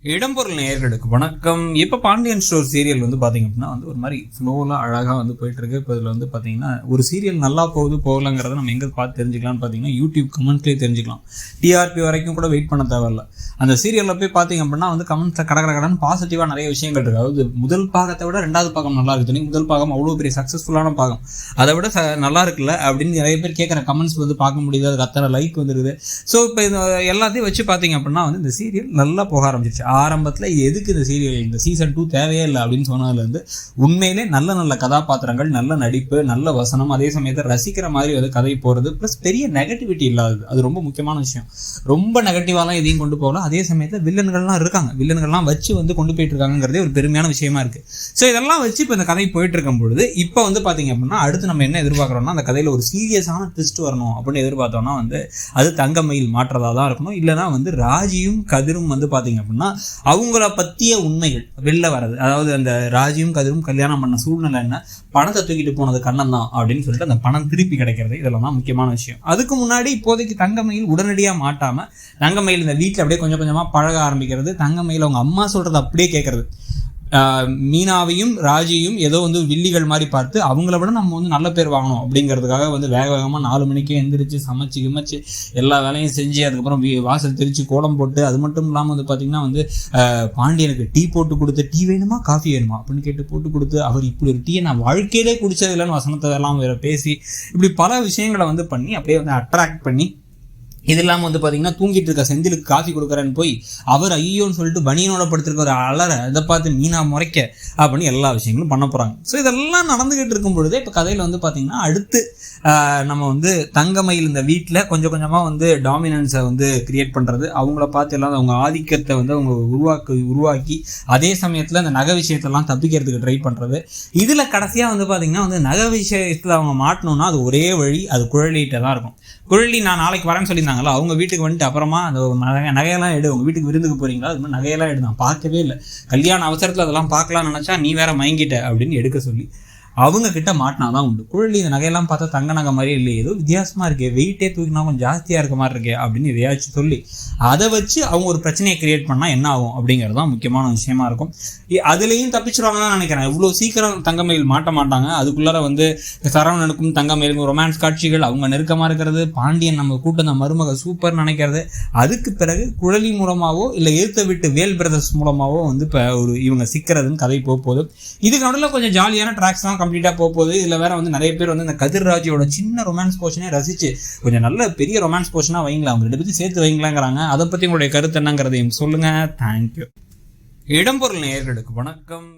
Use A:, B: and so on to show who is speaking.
A: இடம்பொருள் நேயர்களுக்கு வணக்கம். இப்போ பாண்டியன் ஸ்டோர் சீரியல் வந்து பார்த்தீங்க அப்படின்னா வந்து ஒரு மாதிரி ஃப்ளோவில் அழகாக வந்து போயிட்டுருக்கு. இப்போ இதில் வந்து பார்த்தீங்கன்னா ஒரு சீரியல் நல்லா போகுது போகலங்கிறத நம்ம எங்கே பார்த்து தெரிஞ்சுக்கலாம்னு பார்த்தீங்கன்னா யூடியூப் கமெண்ட்லேயே தெரிஞ்சுக்கலாம். டிஆர்பி வரைக்கும் கூட வெயிட் பண்ண தேவையில்ல. அந்த சீரியலில் போய் பார்த்தீங்க அப்படின்னா வந்து கமெண்ட்ஸில் கடன்னு பாசிட்டிவாக நிறைய விஷயங்கள் இருக்குது. அதாவது முதல் பாகத்தை விட ரெண்டாவது பாகம் நல்லா இருக்குது. முதல் பாகம் அவ்வளோ பெரிய சக்ஸஸ்ஃபுல்லான பாகம், அதை விட நல்லா இருக்குல்ல அப்படின்னு நிறைய பேர் கேட்குற கமெண்ட்ஸ் வந்து பார்க்க முடியுது. அதுக்கு அத்தனை லைக் வந்துருக்குது. ஸோ இப்போ இந்த எல்லாத்தையும் வச்சு பார்த்தீங்க அப்படின்னா வந்து இந்த சீரியல் நல்லா போக ஆரம்பிச்சிருச்சு. ஆரம்பத்தில் எதுக்கு இந்த சீரியல் இந்த சீசன் 2 தேவையே இல்லை அப்படின்னு சொன்னதுலேருந்து உண்மையிலே நல்ல நல்ல கதாபாத்திரங்கள், நல்ல நடிப்பு, நல்ல வசனம், அதே சமயத்தில் ரசிக்கிற மாதிரி வந்து கதை போகிறது, ப்ளஸ் பெரிய நெகட்டிவிட்டி இல்லாதது. அது ரொம்ப முக்கியமான விஷயம். ரொம்ப நெகட்டிவாலாம் எதையும் கொண்டு போகலாம். அதே சமயத்தில் வில்லன்கள்லாம் இருக்காங்க, வில்லன்கள்லாம் வச்சு வந்து கொண்டு போயிட்டு இருக்காங்கிறதே ஒரு பெருமையான விஷயமா இருக்குது. ஸோ இதெல்லாம் வச்சு இப்போ இந்த கதை போயிட்டு இருக்கும் பொழுது இப்போ வந்து பார்த்தீங்க அப்படின்னா அடுத்து நம்ம என்ன எதிர்பார்க்குறோம்னா அந்த கதையில் ஒரு சீரியஸான ட்விஸ்ட் வரணும் அப்படின்னு எதிர்பார்த்தோம்னா வந்து அது தங்கமயில் மாற்றதாக தான் இருக்கணும். இல்லைனா வந்து ராஜியும் கதிரும் வந்து பார்த்தீங்க அப்படின்னா அவங்கள பற்றிய உண்மைகள் வெளில வர்றது. அதாவது அந்த ராஜியும் கதிரும் கல்யாணம் பண்ண சூழ்நிலை என்ன, பணத்தை தூக்கிட்டு போனது கண்ணன் தான் அப்படின்னு சொல்லிட்டு அந்த பணம் திருப்பி கிடைக்கிறது, இதெல்லாம் தான் முக்கியமான விஷயம். அதுக்கு முன்னாடி இப்போதைக்கு தங்கமயில் உடனடியாக மாட்டாமல் தங்கமயில் இந்த வீட்டில் அப்படியே கொஞ்சம் கொஞ்சமாக பழக ஆரம்பிக்கிறது. தங்கமயில் அவங்க அம்மா சொல்கிறது அப்படியே கேட்கறது. மீனாவையும் ராஜியும் ஏதோ வந்து வில்லிகள் மாதிரி பார்த்து அவங்கள விட நம்ம வந்து நல்ல பேர் வாங்கணும் அப்படிங்கிறதுக்காக வந்து வேக வேகமாக 4 மணிக்கே எந்திரிச்சு சமைச்சு எல்லா வேலையும் செஞ்சு அதுக்கப்புறம் வாசல் தெரிச்சு கோலம் போட்டு, அது மட்டும் இல்லாமல் வந்து பார்த்திங்கன்னா வந்து பாண்டியனுக்கு டீ போட்டு கொடுத்து, டீ வேணுமா காஃபி வேணுமா அப்படின்னு கேட்டு போட்டு கொடுத்து, அவர் இப்படி ஒரு டீயை நான் வாழ்க்கையிலே குடிச்சது இல்லைன்னு வசனத்தை எல்லாம் வேற பேசி இப்படி பல விஷயங்களை வந்து பண்ணி அப்படியே வந்து அட்ராக்ட் பண்ணி, இது இல்லாமல் வந்து பார்த்தீங்கன்னா தூங்கிட்டு இருக்க செந்திலுக்கு காஃபி கொடுக்குறேன்னு போய் அவர் ஐயோன்னு சொல்லிட்டு பனியனோட படுத்திருக்க ஒரு அலற இதை பார்த்து மீனா முறைக்க அப்படின்னு எல்லா விஷயங்களும் பண்ண போகிறாங்க. ஸோ இதெல்லாம் நடந்துகிட்டு இருக்கும் பொழுதே இப்போ கதையில் வந்து பார்த்திங்கன்னா அடுத்து நம்ம வந்து தங்கமயில் இந்த வீட்டில் கொஞ்சம் கொஞ்சமாக வந்து டாமினன்ஸை வந்து கிரியேட் பண்ணுறது, அவங்கள பார்த்து எல்லாம் அவங்க ஆதிக்கத்தை வந்து அவங்க உருவாக்கி அதே சமயத்தில் அந்த நகை விஷயத்தெல்லாம் தப்பிக்கிறதுக்கு ட்ரை பண்ணுறது. இதில் கடைசியாக வந்து பார்த்திங்கன்னா வந்து நகை விஷயத்தில் அவங்க மாட்டணும்னா அது ஒரே வழி, அது குழலிகிட்ட தான் இருக்கும். குழலி நான் நாளைக்கு வரேன்னு சொல்லியிருந்தாங்களா, அவங்க வீட்டுக்கு வந்துட்டு அப்புறமா அந்த நகையெல்லாம் எடு, உங்கள் வீட்டுக்கு விருந்துக்கு போகிறீங்களா, அது மாதிரி நகையெல்லாம் எடு, நான் பார்க்கவே இல்லை, கல்யாண அவசரத்தில் அதெல்லாம் பார்க்கலாம்னு நினச்சா நீ வேற மயங்கிட்ட அப்படின்னு எடுக்க சொல்லி அவங்க கிட்ட மாட்டினாதான் உண்டு. குழலி இந்த நகையெல்லாம் பார்த்தா தங்க நகை மாதிரி இல்லை, ஏதோ வித்தியாசமாக இருக்கே, வெயிட்டே தூக்கினா கொஞ்சம் ஜாஸ்தியாக இருக்க மாதிரி இருக்கே அப்படின்னு எதையாச்சும் சொல்லி அதை வச்சு அவங்க ஒரு பிரச்சனையை கிரியேட் பண்ணால் என்ன ஆகும் அப்படிங்கிறது தான் முக்கியமான விஷயமா இருக்கும். அதுலேயும் தப்பிச்சிருவாங்க தான் நினைக்கிறேன். இவ்வளோ சீக்கிரம் தங்கமயில் மாட்ட மாட்டாங்க. அதுக்குள்ளார வந்து சரவணனுக்கும் தங்கமயிலுக்கும் ரொமான்ஸ் காட்சிகள், அவங்க நெருக்கமாக இருக்கிறது, பாண்டியன் நம்ம கூட்டம் அந்த மருமக சூப்பர் நினைக்கிறது, அதுக்கு பிறகு குழலி மூலமாகவோ இல்லை எழுத்த விட்டு வேல் பிரதர்ஸ் மூலமாகவோ வந்து இப்போ ஒரு இவங்க சிக்கிறதுன்னு கதை போகுது. இதுக்கு நடுவில் கொஞ்சம் ஜாலியான ட்ராக்ஸ் தான் கம்ப்ளீட்டாக போகுது. இதில் வேற வந்து நிறைய பேர் வந்து இந்த கதிர்ராஜோட சின்ன ரொமான்ஸ் போர்ஷனே ரசிச்சு கொஞ்சம் நல்ல பெரிய ரொமான்ஸ் போர்ஷனாக வைங்களா, அவங்க 2 பேரும் சேர்த்து வைங்களாங்கிறாங்க. அதை பற்றி உங்களுடைய கருத்து என்னங்கிறதையும் சொல்லுங்கள். தேங்க்யூ. இடம்பொருள் நேயர்களுக்கு வணக்கம்.